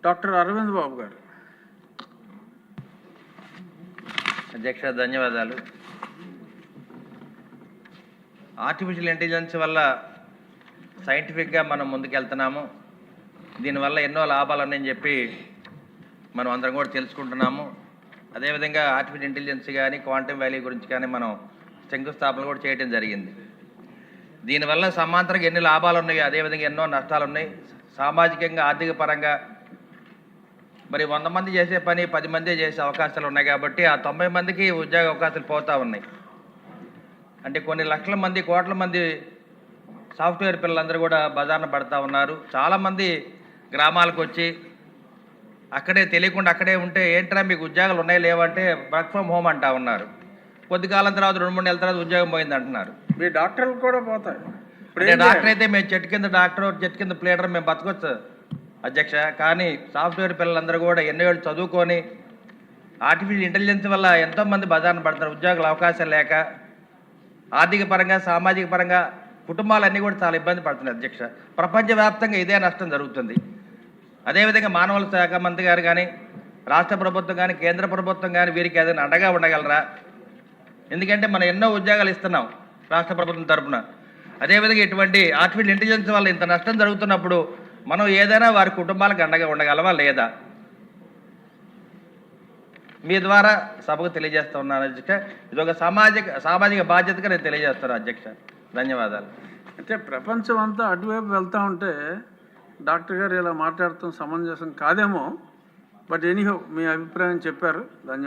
Doctor Arvind బాబు గారు. అధ్యక్ష ధన్యవాదాలు. ఆర్టిఫిషియల్ ఇంటెలిజెన్స్ వల్ల సైంటిఫిక్గా మనం ముందుకెళ్తున్నాము. దీనివల్ల ఎన్నో లాభాలు ఉన్నాయని చెప్పి మనం అందరం కూడా తెలుసుకుంటున్నాము. అదేవిధంగా ఆర్టిఫిషియల్ ఇంటెలిజెన్స్ కానీ క్వాంటమ్ వ్యాలీ గురించి కానీ మనం శంకుస్థాపన కూడా చేయడం జరిగింది. దీనివల్ల సమాంతరంగా ఎన్ని లాభాలు ఉన్నాయి, అదేవిధంగా ఎన్నో నష్టాలు ఉన్నాయి. సామాజికంగా ఆర్థిక పరంగా మరి 100 మంది చేసే పని 10 మందే చేసే అవకాశాలు ఉన్నాయి కాబట్టి ఆ 90 మందికి ఉద్యోగ అవకాశాలు పోతూ ఉన్నాయి. అంటే కొన్ని లక్షల మంది కోట్ల మంది సాఫ్ట్వేర్ పిల్లలందరూ కూడా బజార్న పడుతూ ఉన్నారు. చాలామంది గ్రామాలకు వచ్చి అక్కడే తెలియకుండా అక్కడే ఉంటే ఏంట్రా మీకు ఉద్యోగాలు ఉన్నాయి లేవంటే వర్క్ ఫ్రమ్ హోమ్ అంటా ఉన్నారు. కొద్ది కాలం తర్వాత 2-3 నెలల తర్వాత ఉద్యోగం పోయింది అంటున్నారు. మీ డాక్టర్లు కూడా పోతాయి. డాక్టర్ అయితే మేము చెట్టు కింద డాక్టర్ చెట్టు కింద ప్లేటర్ మేము బతకొచ్చు అధ్యక్ష. కానీ సాఫ్ట్వేర్ పిల్లలందరూ కూడా ఎన్నో ఏళ్ళు చదువుకొని ఆర్టిఫిషియల్ ఇంటెలిజెన్స్ వల్ల ఎంతోమంది బజార్న పడతారు. ఉద్యోగాల అవకాశాలు లేక ఆర్థిక పరంగా సామాజిక పరంగా కుటుంబాలన్నీ కూడా చాలా ఇబ్బంది పడుతున్నాయి అధ్యక్ష. ప్రపంచవ్యాప్తంగా ఇదే నష్టం జరుగుతుంది. అదేవిధంగా మానవుల శాఖ మంత్రి గారు కానీ రాష్ట్ర ప్రభుత్వం కానీ కేంద్ర ప్రభుత్వం కానీ వీరికి ఏదైనా అండగా ఉండగలరా? ఎందుకంటే మనం ఎన్నో ఉద్యోగాలు ఇస్తున్నాం రాష్ట్ర ప్రభుత్వం తరఫున. అదేవిధంగా ఇటువంటి ఆర్టిఫిషియల్ ఇంటెలిజెన్స్ వల్ల ఇంత నష్టం జరుగుతున్నప్పుడు మనం ఏదైనా వారి కుటుంబాలకు అండగా ఉండగలవా లేదా? మీ ద్వారా సభకు తెలియజేస్తూ ఉన్నాను అధ్యక్ష. ఇది ఒక సామాజిక బాధ్యతగా నేను తెలియజేస్తాను అధ్యక్ష. ధన్యవాదాలు. అంటే ప్రపంచం అంతా అటువైపు వెళ్తూ ఉంటే డాక్టర్ గారు ఇలా మాట్లాడటం సమంజసం కాదేమో. బట్ ఎనీహో మీ అభిప్రాయం చెప్పారు. ధన్యవాదాలు.